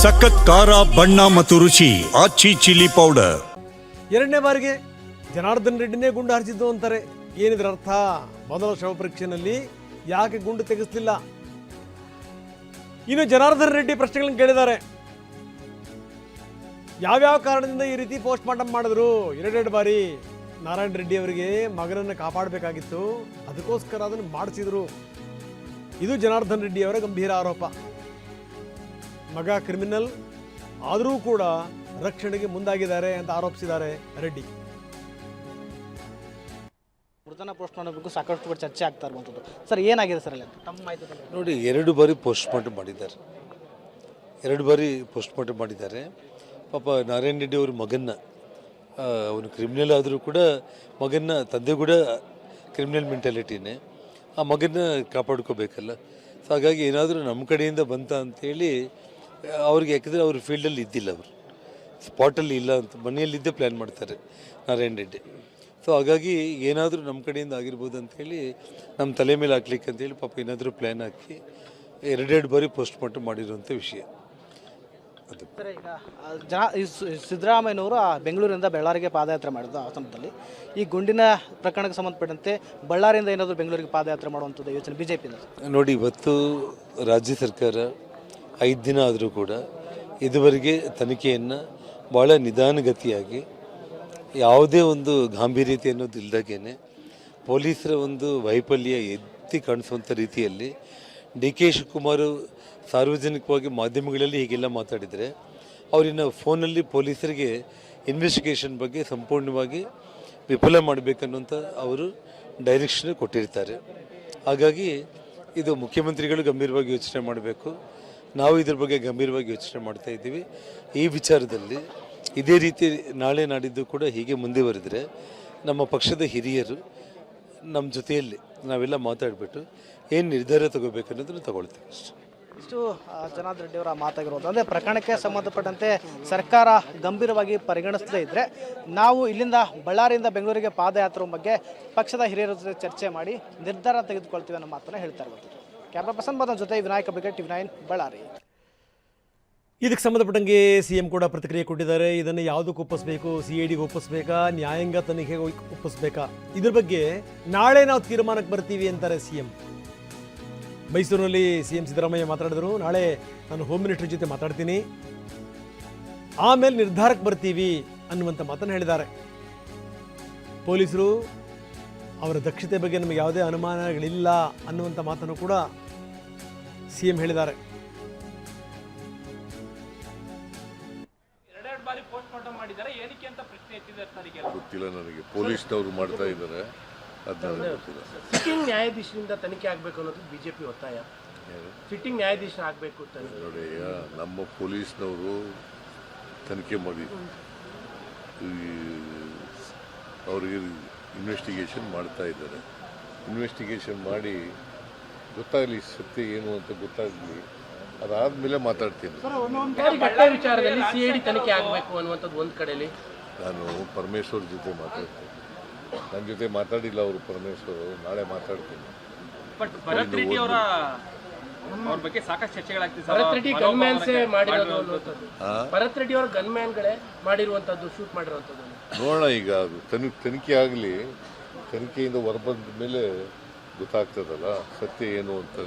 ಸಖತ್ ಖಾರ ಬಣ್ಣ ಮತ್ತು ರುಚಿ ಆಚಿ ಚಿಲ್ಲಿ ಪೌಡರ್. ಎರಡನೇ ಬಾರಿಗೆ ಜನಾರ್ದನ್ ರೆಡ್ಡಿನೇ ಗುಂಡು ಹಾರಿಸಿದ್ದು ಅಂತಾರೆ. ಏನಿದ್ರ ಅರ್ಥ? ಮೊದಲ ಶವ ಪರೀಕ್ಷೆಯಲ್ಲಿ ಯಾಕೆ ಗುಂಡು ತೆಗೆಸಲಿಲ್ಲ? ಇನ್ನು ಜನಾರ್ದನ್ ರೆಡ್ಡಿ ಪ್ರಶ್ನೆಗಳನ್ನು ಕೇಳಿದ್ದಾರೆ. ಯಾವ್ಯಾವ ಕಾರಣದಿಂದ ಈ ರೀತಿ ಪೋಸ್ಟ್ ಮಾರ್ಟಮ್ ಮಾಡಿದ್ರು? ಎರಡೆರಡು ಬಾರಿ ನಾರಾಯಣ ರೆಡ್ಡಿ ಅವರಿಗೆ ಮಗನನ್ನು ಕಾಪಾಡಬೇಕಾಗಿತ್ತು, ಅದಕ್ಕೋಸ್ಕರ ಅದನ್ನು ಮಾಡಿಸಿದ್ರು. ಇದು ಜನಾರ್ದನ್ ರೆಡ್ಡಿ ಅವರ ಗಂಭೀರ ಆರೋಪ. ಮಗ ಕ್ರಿಮಿನಲ್ ಆದರೂ ಕೂಡ ರಕ್ಷಣೆಗೆ ಮುಂದಾಗಿದ್ದಾರೆ ಅಂತ ಆರೋಪಿಸಿದ್ದಾರೆ ರೆಡ್ಡಿ. ಮೃತನ ಪೋಸ್ಟ್ ಮಾಡಬೇಕು ಸಾಕಷ್ಟು ಚರ್ಚೆ ಆಗ್ತಾ ಇರುವಂಥದ್ದು. ಸರ್, ಏನಾಗಿದೆ ಸರ್ ಅಲ್ಲಿ ತಮ್ಮ ಮಾಹಿತಿ? ನೋಡಿ, 2 ಬಾರಿ ಪೋಸ್ಟ್ ಮಾರ್ಟಮ್ ಮಾಡಿದ್ದಾರೆ. 2 ಬಾರಿ ಪೋಸ್ಟ್ ಮಾರ್ಟಮ್ ಮಾಡಿದ್ದಾರೆ. ಪಾಪ ನಾರಾಯಣ ರೆಡ್ಡಿ ಅವ್ರ ಮಗನ್ನ, ಅವನು ಕ್ರಿಮಿನಲ್ ಆದರೂ ಕೂಡ ಮಗನ್ನ, ತಂದೆ ಕೂಡ ಕ್ರಿಮಿನಲ್ ಮೆಂಟಾಲಿಟಿನೇ, ಆ ಮಗನ್ನ ಕಾಪಾಡ್ಕೋಬೇಕಲ್ಲ. ಸೊ ಹಾಗಾಗಿ ಏನಾದರೂ ನಮ್ಮ ಕಡೆಯಿಂದ ಬಂತ ಅಂಥೇಳಿ ಅವ್ರಿಗೆ, ಯಾಕಂದರೆ ಅವರು ಫೀಲ್ಡಲ್ಲಿ ಇದ್ದಿಲ್ಲ, ಅವರು ಸ್ಪಾಟಲ್ಲಿ ಇಲ್ಲ ಅಂತ ಮನೆಯಲ್ಲಿದ್ದೇ ಪ್ಲ್ಯಾನ್ ಮಾಡ್ತಾರೆ ನಾರಾಯಣ ರೆಡ್ಡಿ. ಸೊ ಹಾಗಾಗಿ ಏನಾದರೂ ನಮ್ಮ ಕಡೆಯಿಂದ ಆಗಿರ್ಬೋದು ಅಂಥೇಳಿ ನಮ್ಮ ತಲೆ ಮೇಲೆ ಹಾಕ್ಲಿಕ್ಕೆ ಅಂತೇಳಿ ಪಾಪ ಏನಾದರೂ ಪ್ಲ್ಯಾನ್ ಹಾಕಿ 2 ಬಾರಿ ಪೋಸ್ಟ್ ಮಾರ್ಟಮ್ ಮಾಡಿರುವಂಥ ವಿಷಯ ಅದು. ಸರ್, ಈಗ ಸಿದ್ದರಾಮಯ್ಯನವರು ಬೆಂಗಳೂರಿಂದ ಬಳ್ಳಾರಿಗೆ ಪಾದಯಾತ್ರೆ ಮಾಡಿದ್ದು ಆ ಸಂದರ್ಭದಲ್ಲಿ ಈ ಗುಂಡಿನ ಪ್ರಕರಣಕ್ಕೆ ಸಂಬಂಧಪಟ್ಟಂತೆ ಬಳ್ಳಾರಿಯಿಂದ ಏನಾದರೂ ಬೆಂಗಳೂರಿಗೆ ಪಾದಯಾತ್ರೆ ಮಾಡುವಂಥದ್ದು ಯೋಚನೆ ಬಿಜೆಪಿ? ನೋಡಿ, ಇವತ್ತು ರಾಜ್ಯ ಸರ್ಕಾರ 5 ದಿನ ಆದರೂ ಕೂಡ ಇದುವರೆಗೆ ತನಿಖೆಯನ್ನು ಭಾಳ ನಿಧಾನಗತಿಯಾಗಿ, ಯಾವುದೇ ಒಂದು ಗಾಂಭೀರ್ಯತೆ ಅನ್ನೋದು ಇಲ್ದಾಗೇನೆ, ಪೊಲೀಸರ ಒಂದು ವೈಫಲ್ಯ ಎತ್ತಿ ಕಾಣಿಸುವಂಥ ರೀತಿಯಲ್ಲಿ ಡಿ.ಕೆ. ಶಿವಕುಮಾರ್ ಸಾರ್ವಜನಿಕವಾಗಿ ಮಾಧ್ಯಮಗಳಲ್ಲಿ ಹೀಗೆಲ್ಲ ಮಾತಾಡಿದರೆ, ಅವರಿನ ಫೋನಲ್ಲಿ ಪೊಲೀಸರಿಗೆ ಇನ್ವೆಸ್ಟಿಗೇಷನ್ ಬಗ್ಗೆ ಸಂಪೂರ್ಣವಾಗಿ ವಿಫಲ ಮಾಡಬೇಕನ್ನುವಂಥ ಅವರು ಡೈರೆಕ್ಷನ್ ಕೊಟ್ಟಿರ್ತಾರೆ. ಹಾಗಾಗಿ ಇದು ಮುಖ್ಯಮಂತ್ರಿಗಳು ಗಂಭೀರವಾಗಿ ಯೋಚನೆ ಮಾಡಬೇಕು. ನಾವು ಇದ್ರ ಬಗ್ಗೆ ಗಂಭೀರವಾಗಿ ಯೋಚನೆ ಮಾಡ್ತಾ ಇದ್ದೀವಿ. ಈ ವಿಚಾರದಲ್ಲಿ ಇದೇ ರೀತಿ ನಾಳೆ ನಾಡಿದ್ದು ಕೂಡ ಹೀಗೆ ಮುಂದುವರೆದರೆ ನಮ್ಮ ಪಕ್ಷದ ಹಿರಿಯರು ನಮ್ಮ ಜೊತೆಯಲ್ಲಿ ನಾವೆಲ್ಲ ಮಾತಾಡಿಬಿಟ್ಟು ಏನು ನಿರ್ಧಾರ ತಗೋಬೇಕು ಅನ್ನೋದನ್ನು ತಗೊಳ್ತೀವಿ. ಇಷ್ಟು ಜನಾರ್ದನ್ ರೆಡ್ಡಿ ಅವರ ಮಾತಾಗಿರೋದು. ಅಂದರೆ ಪ್ರಕರಣಕ್ಕೆ ಸಂಬಂಧಪಟ್ಟಂತೆ ಸರ್ಕಾರ ಗಂಭೀರವಾಗಿ ಪರಿಗಣಿಸದೇ ಇದ್ದರೆ ನಾವು ಇಲ್ಲಿಂದ ಬಳ್ಳಾರಿಯಿಂದ ಬೆಂಗಳೂರಿಗೆ ಪಾದಯಾತ್ರೆ ಬಗ್ಗೆ ಪಕ್ಷದ ಹಿರಿಯರ ಜೊತೆ ಚರ್ಚೆ ಮಾಡಿ ನಿರ್ಧಾರ ತೆಗೆದುಕೊಳ್ತೀವಿ ಅನ್ನೋ ಮಾತನ್ನು ಹೇಳ್ತಾ ಇರುವಂಥದ್ದು. ಕ್ಯಾಮ್ರಾ ಪರ್ಸನ್ ಬದನ ಜೊತೆ ವಿನಾಯಕ ಬ್ರಿಗೇಡ್, TV9 ಬಳ್ಳಾರಿ. ಇದಕ್ಕೆ ಸಂಬಂಧಪಟ್ಟಂಗೆ ಸಿಎಂ ಕೂಡ ಪ್ರತಿಕ್ರಿಯೆ ಕೊಟ್ಟಿದ್ದಾರೆ. ಇದನ್ನು ಯಾವುದಕ್ಕೆ ಒಪ್ಪಿಸಬೇಕು? CIDಗೆ ಒಪ್ಪಿಸಬೇಕಾ, ನ್ಯಾಯಾಂಗ ತನಿಖೆಗೆ ಒಪ್ಪಿಸಬೇಕಾ? ಇದ್ರ ಬಗ್ಗೆ ನಾಳೆ ನಾವು ತೀರ್ಮಾನಕ್ಕೆ ಬರ್ತೀವಿ ಅಂತಾರೆ ಸಿಎಂ. ಮೈಸೂರಿನಲ್ಲಿ ಸಿಎಂ ಸಿದ್ದರಾಮಯ್ಯ ಮಾತಾಡಿದ್ರು. ನಾಳೆ ನಾನು ಹೋಮ್ ಮಿನಿಸ್ಟರ್ ಜೊತೆ ಮಾತಾಡ್ತೀನಿ, ಆಮೇಲೆ ನಿರ್ಧಾರಕ್ಕೆ ಬರ್ತೀವಿ ಅನ್ನುವಂಥ ಮಾತನ್ನು ಹೇಳಿದ್ದಾರೆ. ಪೊಲೀಸರು ಅವರ ದಕ್ಷತೆ ಬಗ್ಗೆ ನಮಗೆ ಯಾವುದೇ ಅನುಮಾನಗಳಿಲ್ಲ ಅನ್ನುವಂಥ ಮಾತನ್ನು ಕೂಡ ಸಿಎಂ ಹೇಳಿದ್ದಾರೆ. ಗೊತ್ತಿಲ್ಲ ನನಗೆ, ಪೊಲೀಸ್ನವರು ಮಾಡ್ತಾ ಇದ್ದಾರೆ, ಅದನ್ನ ಗೊತ್ತಿಲ್ಲ. ಸಿಟ್ಟಿಂಗ್ ನ್ಯಾಯಾಧೀಶರಿಂದ ತನಿಖೆ ಆಗಬೇಕು ಅನ್ನೋದು ಬಿಜೆಪಿ ಒತ್ತಾಯ. ಸಿಟ್ಟಿಂಗ್ ನ್ಯಾಯಾಧೀಶ ಆಗಬೇಕು ನೋಡಿ, ನಮ್ಮ ಪೊಲೀಸ್ನವರು ತನಿಖೆ ಮಾಡಿ ಅವರಿಗೆ ಇನ್ವೆಸ್ಟಿಗೇಷನ್ ಮಾಡ್ತಾ ಇದ್ದಾರೆ. ಇನ್ವೆಸ್ಟಿಗೇಷನ್ ಮಾಡಿ ಗೊತ್ತಾಗಲಿ, ಸತ್ಯ ಏನು ಅಂತ ಗೊತ್ತಾಗಲಿ, ಅದಾದಮೇಲೆ ಮಾತಾಡ್ತೀನಿ. ವಿಚಾರದಲ್ಲಿ CID ತನಿಖೆ ಆಗಬೇಕು ಅನ್ನುವಂಥದ್ದು ಒಂದು ಕಡೆಯಲ್ಲಿ ನಾನು ಪರಮೇಶ್ವರ್ ಜೊತೆ ಮಾತಾಡ್ತೀನಿ. ನನ್ನ ಜೊತೆ ಮಾತಾಡಿಲ್ಲ ಅವರು, ಪರಮೇಶ್ವರ್. ನಾಳೆ ಮಾತಾಡ್ತೀನಿ. ಬಟ್ ಭರತ್ ರೆಡ್ಡಿ ಅವರ ಬಗ್ಗೆ ಸಾಕಷ್ಟು ಚರ್ಚೆಗಳಾಗ್ತಿದೆ. ಭರತ್ ರೆಡ್ಡಿ ಗನ್ಮ್ಯಾನ್ಸೇ ಮಾಡಿರೋದು ಅನ್ನುವಂಥದ್ದು, ಭರತ್ ರೆಡ್ಡಿ ಅವರ ಗನ್ಮ್ಯಾನ್ಗಳೇ ಮಾಡಿರುವಂಥದ್ದು, ಶೂಟ್ ಮಾಡಿರುವಂಥದ್ದು. ನೋಡೋಣ, ಈಗ ಅದು ತನಿಖೆ ಆಗಲಿ, ತನಿಖೆಯಿಂದ ಹೊರಬಂದ ಮೇಲೆ ಗೊತ್ತಾಗ್ತದಲ್ಲ ಸತ್ಯ ಏನು ಅಂತ.